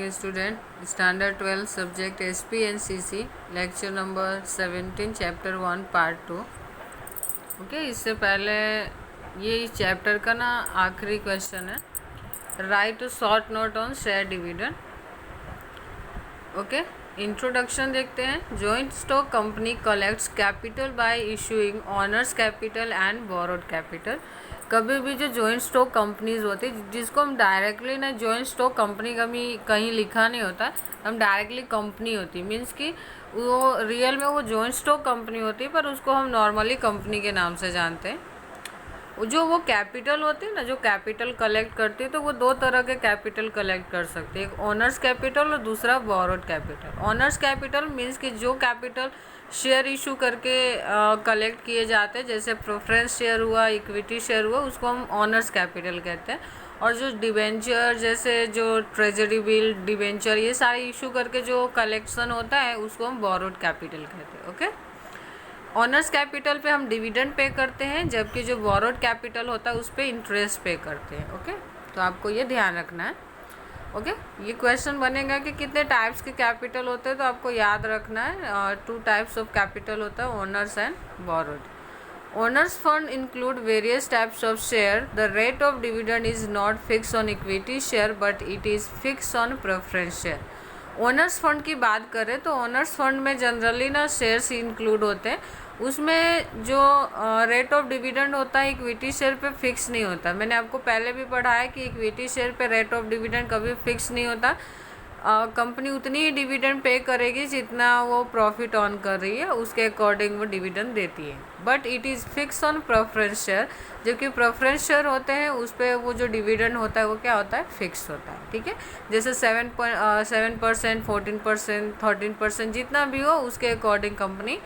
morning student. Standard 12 subject SPNCC lecture number 17 chapter 1 part 2. Okay इससे पहले ये इस चैप्टर का ना आखिरी क्वेश्चन है. Write to short note on share dividend. Okay introduction देखते हैं. Joint stock company collects capital by issuing owners capital and borrowed capital. कभी भी जो जॉइंट स्टॉक कंपनीज होती है जिसको हम डायरेक्टली ना जॉइंट स्टॉक कंपनी कहीं लिखा नहीं होता, हम डायरेक्टली कंपनी होती मीन्स कि वो रियल में वो जॉइंट स्टॉक कंपनी होती है पर उसको हम नॉर्मली कंपनी के नाम से जानते हैं. जो वो कैपिटल होती है ना, जो कैपिटल कलेक्ट करती है, तो वो दो तरह के कैपिटल कलेक्ट कर सकती है. एक ओनर्स कैपिटल और दूसरा borrowed capital. Owners capital means कि जो कैपिटल शेयर इशू करके कलेक्ट किए जाते हैं, जैसे प्रेफरेंस शेयर हुआ, इक्विटी शेयर हुआ, उसको हम ओनर्स कैपिटल कहते हैं. और जो डिबेंचर जैसे जो ट्रेजरी बिल, डिबेंचर, ये सारे इशू करके जो कलेक्शन होता है उसको हम बोरोड कैपिटल कहते हैं. ओके ऑनर्स कैपिटल पे हम डिविडेंड पे करते हैं, जबकि जो बोरोड कैपिटल होता है उस पर इंटरेस्ट पे करते हैं. ओके तो आपको ये ध्यान रखना है. ओके ये क्वेश्चन बनेगा कि कितने टाइप्स के कैपिटल होते हैं, तो आपको याद रखना है 2 टाइप्स ऑफ कैपिटल होता है, owners and borrowed. Owner's fund include various types of share. The rate of dividend is not fix on equity share but it is fix on preference share. Owner's fund की बात करें तो owner's fund में generally ना shares include होते हैं. उसमें जो रेट ऑफ डिविडेंड होता है इक्विटी शेयर पे फिक्स नहीं होता. मैंने आपको पहले भी पढ़ा है कि इक्विटी शेयर पे रेट ऑफ डिविडेंड कभी फिक्स नहीं होता. कंपनी उतनी ही डिविडेंड पे करेगी जितना वो प्रॉफिट ऑन कर रही है, उसके अकॉर्डिंग वो डिविडेंड देती है. But it is fix on preference share. जबकि प्रेफरेंस शेयर होते हैं उस पर वो जो डिविडेंड होता है वो क्या होता है, फिक्स होता है. ठीक है, जैसे 7%, 14%, 13% जितना भी हो उसके अकॉर्डिंग कंपनी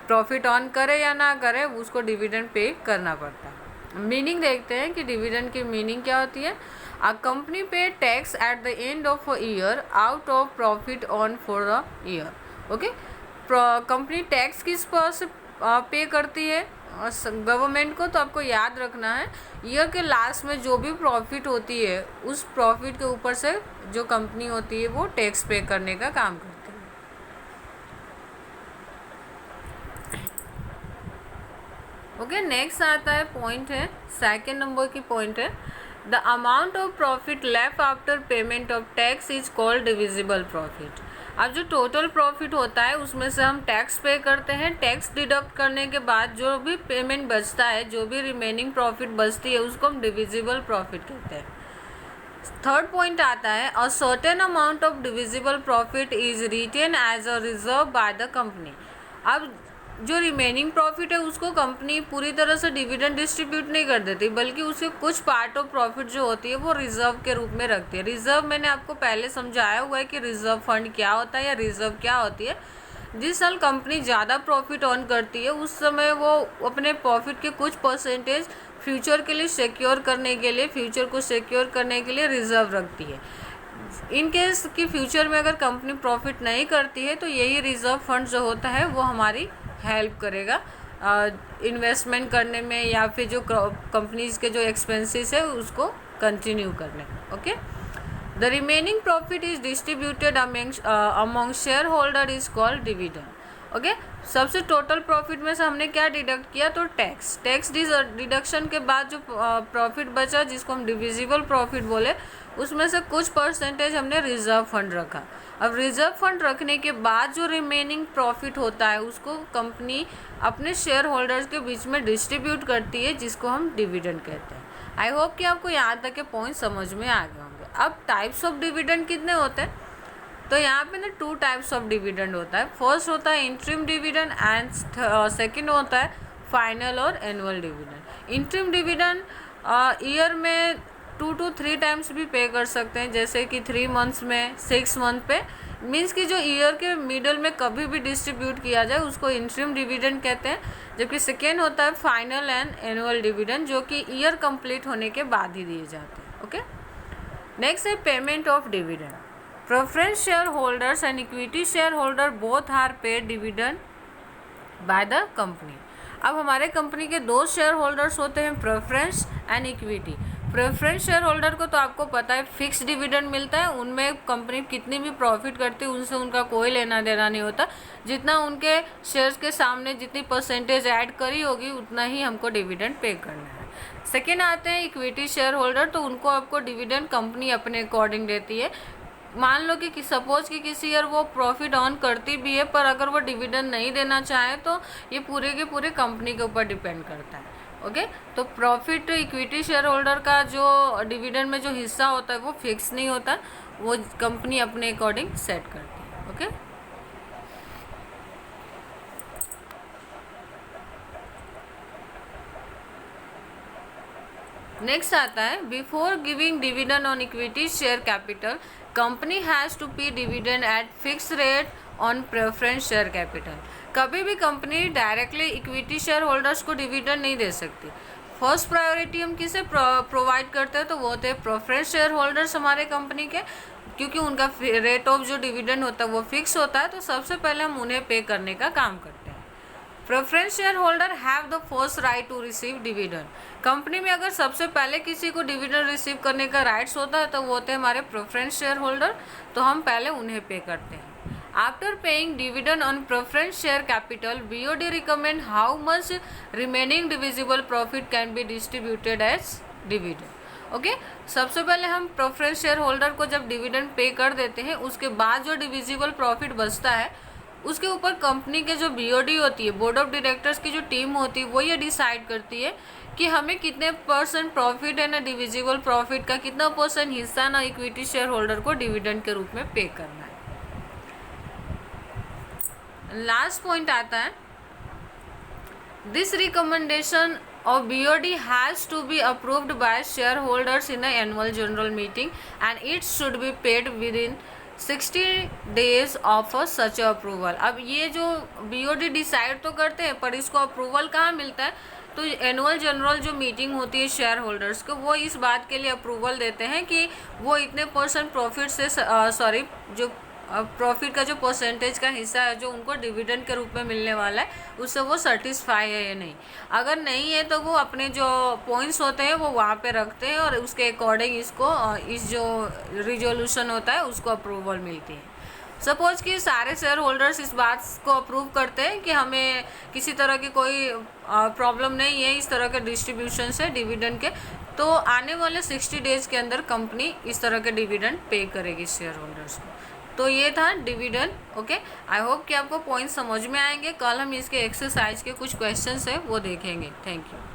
प्रॉफिट ऑन करे या ना करे उसको डिविडेंड पे करना पड़ता है. मीनिंग देखते हैं कि डिविडेंड की मीनिंग क्या होती है. A company pay tax at the end of a year out of profit on for the year. Okay, company tax किस पर से पे करती है, गवर्नमेंट को. तो आपको याद रखना है ईयर के लास्ट में जो भी प्रॉफिट होती है उस प्रॉफिट के ऊपर से जो कंपनी होती है वो टैक्स पे करने का काम करती है. ओके नेक्स्ट आता है पॉइंट है, सेकेंड नंबर की पॉइंट है. The amount of profit left after payment of tax is called divisible profit. अब जो टोटल प्रॉफिट होता है उसमें से हम टैक्स पे करते हैं. टैक्स डिडक्ट करने के बाद जो भी पेमेंट बचता है, जो भी रिमेनिंग प्रॉफिट बचती है उसको हम डिविजिबल प्रॉफिट कहते हैं. थर्ड पॉइंट आता है a certain amount of divisible profit is retained as a reserve by the company. अब जो रिमेनिंग प्रॉफिट है उसको कंपनी पूरी तरह से डिविडेंड डिस्ट्रीब्यूट नहीं कर देती, बल्कि उसके कुछ पार्ट ऑफ प्रॉफिट जो होती है वो रिजर्व के रूप में रखती है. रिजर्व मैंने आपको पहले समझाया हुआ है कि रिजर्व फंड क्या होता है या रिजर्व क्या होती है. जिस साल कंपनी ज़्यादा प्रॉफिट ऑन करती है उस समय वो अपने प्रॉफिट के कुछ परसेंटेज फ्यूचर के लिए सिक्योर करने के लिए, फ्यूचर को सिक्योर करने के लिए रिजर्व रखती है. इन केस कि फ्यूचर में अगर कंपनी प्रॉफिट नहीं करती है तो यही रिजर्व फंड जो होता है वो हमारी हेल्प करेगा इन्वेस्टमेंट करने में या फिर जो कंपनीज के जो एक्सपेंसेस है उसको कंटिन्यू करने में. Okay the remaining profit is distributed among share holder is called dividend. Okay सबसे टोटल प्रॉफिट में से हमने क्या डिडक्ट किया, तो टैक्स डिडक्शन के बाद जो प्रॉफिट बचा जिसको हम डिविजिबल प्रॉफिट बोले, उसमें से कुछ परसेंटेज हमने रिजर्व फंड रखा. अब रिजर्व फंड रखने के बाद जो रिमेनिंग प्रॉफिट होता है उसको कंपनी अपने शेयर होल्डर्स के बीच में डिस्ट्रीब्यूट करती है, जिसको हम डिविडेंड कहते हैं. आई होप कि आपको यहाँ तक के पॉइंट समझ में आ गए होंगे. अब टाइप्स ऑफ डिविडेंड कितने होते हैं, तो यहाँ पे ना 2 टाइप्स ऑफ डिविडेंड होता है. फर्स्ट होता है इंटरिम डिविडेंड एंड सेकंड होता है फाइनल और annual dividend. Interim dividend year में 2 to 3 टाइम्स भी पे कर सकते हैं, जैसे कि 3 मंथ्स में, 6 मंथ पे. मीन्स कि जो ईयर के मिडल में कभी भी डिस्ट्रीब्यूट किया जाए उसको इंटरिम डिविडेंड कहते हैं. जबकि सेकेंड होता है फाइनल एंड एनुअल डिविडेंड, जो कि ईयर कंप्लीट होने के बाद ही दिए जाते हैं. ओके नेक्स्ट है payment of dividend. Preference shareholders and equity shareholder both are paid dividend by the company. अब हमारे कंपनी के 2 शेयर होल्डर्स होते हैं, preference and equity. Preference shareholder को तो आपको पता है फिक्स डिविडेंड मिलता है, उनमें कंपनी कितनी भी प्रॉफिट करती है उनसे उनका कोई लेना देना नहीं होता, जितना उनके शेयर्स के सामने जितनी परसेंटेज ऐड करी होगी उतना ही हमको डिविडेंड पे करना है। सेकेंड आते हैं इक्विटी शेयर होल्डर, तो उनको आपको डिविडेंड कंपनी अपने अकॉर्डिंग देती है। मान लो कि सपोज कि किसी ईयर वो प्रॉफिट ऑन करती भी है, पर अगर वो डिविडेंड नहीं देना चाहे तो ये पूरे के पूरे कंपनी के ऊपर डिपेंड करता है। ओके, तो प्रॉफिट इक्विटी शेयर होल्डर का जो डिविडेंड में जो हिस्सा होता है वो फिक्स नहीं होता, वो कंपनी अपने अकॉर्डिंग सेट करती है। ओके, नेक्स्ट आता है before giving dividend on equity share capital company has to pay dividend at fix rate on preference share capital. कभी भी company directly equity share holders को डिविडेंड नहीं दे सकती। फर्स्ट प्रायोरिटी हम किसे प्रोवाइड करते हैं, तो वो होते हैं प्रेफरेंस शेयर होल्डर्स हमारे कंपनी के, क्योंकि उनका रेट ऑफ जो डिविडेंड होता है वो फिक्स होता है, तो सबसे पहले हम उन्हें पे करने का काम करते हैं। Preference shareholder have the first right to receive dividend. Company में अगर सबसे पहले किसी को डिविडेंड रिसीव करने का राइट्स होता है तो वो होते हैं हमारे प्रेफरेंस शेयर होल्डर, तो हम पहले उन्हें पे करते हैं। After paying dividend on preference share capital BOD recommend how much remaining divisible profit can be distributed as dividend. Okay, सबसे पहले हम प्रेफरेंस शेयर होल्डर को जब डिविडेंड पे कर देते हैं, उसके बाद जो डिविजिबल प्रॉफिट बचता है उसके ऊपर कंपनी के जो बीओडी होती है, बोर्ड ऑफ डायरेक्टर्स की जो टीम होती है, वो ये डिसाइड करती है कि हमें कितने परसेंट प्रॉफिट है ना डिविजिबल प्रॉफिट का कितना परसेंट हिस्सा ना इक्विटी शेयर होल्डर को डिविडेंड के रूप में पे करना है। लास्ट पॉइंट आता है this recommendation of BOD has to be approved by shareholders in an annual general meeting and it should be paid within 60 days of such approval। अब ये जो BOD डिसाइड तो करते हैं, पर इसको अप्रूवल कहाँ मिलता है, तो एनुअल जनरल जो मीटिंग होती है शेयर होल्डर्स को, वो इस बात के लिए अप्रूवल देते हैं कि वो इतने परसेंट प्रॉफिट से जो प्रॉफिट का जो परसेंटेज का हिस्सा है जो उनको डिविडेंड के रूप में मिलने वाला है उससे वो सेटिस्फाई है या नहीं। अगर नहीं है तो वो अपने जो पॉइंट्स होते हैं वो वहाँ पे रखते हैं और उसके अकॉर्डिंग इसको इस जो रिजोल्यूशन होता है उसको अप्रूवल मिलती है। सपोज कि सारे शेयर होल्डर्स इस बात को अप्रूव करते हैं कि हमें किसी तरह की कोई प्रॉब्लम नहीं है इस तरह के डिस्ट्रीब्यूशन से डिविडेंड के, तो आने वाले 60 डेज के अंदर कंपनी इस तरह के डिविडेंड पे करेगी शेयर होल्डर्स को। तो ये था डिविडेंड। ओके, आई होप कि आपको पॉइंट समझ में आएंगे। कल हम इसके एक्सरसाइज के कुछ क्वेश्चंस हैं वो देखेंगे। Thank you.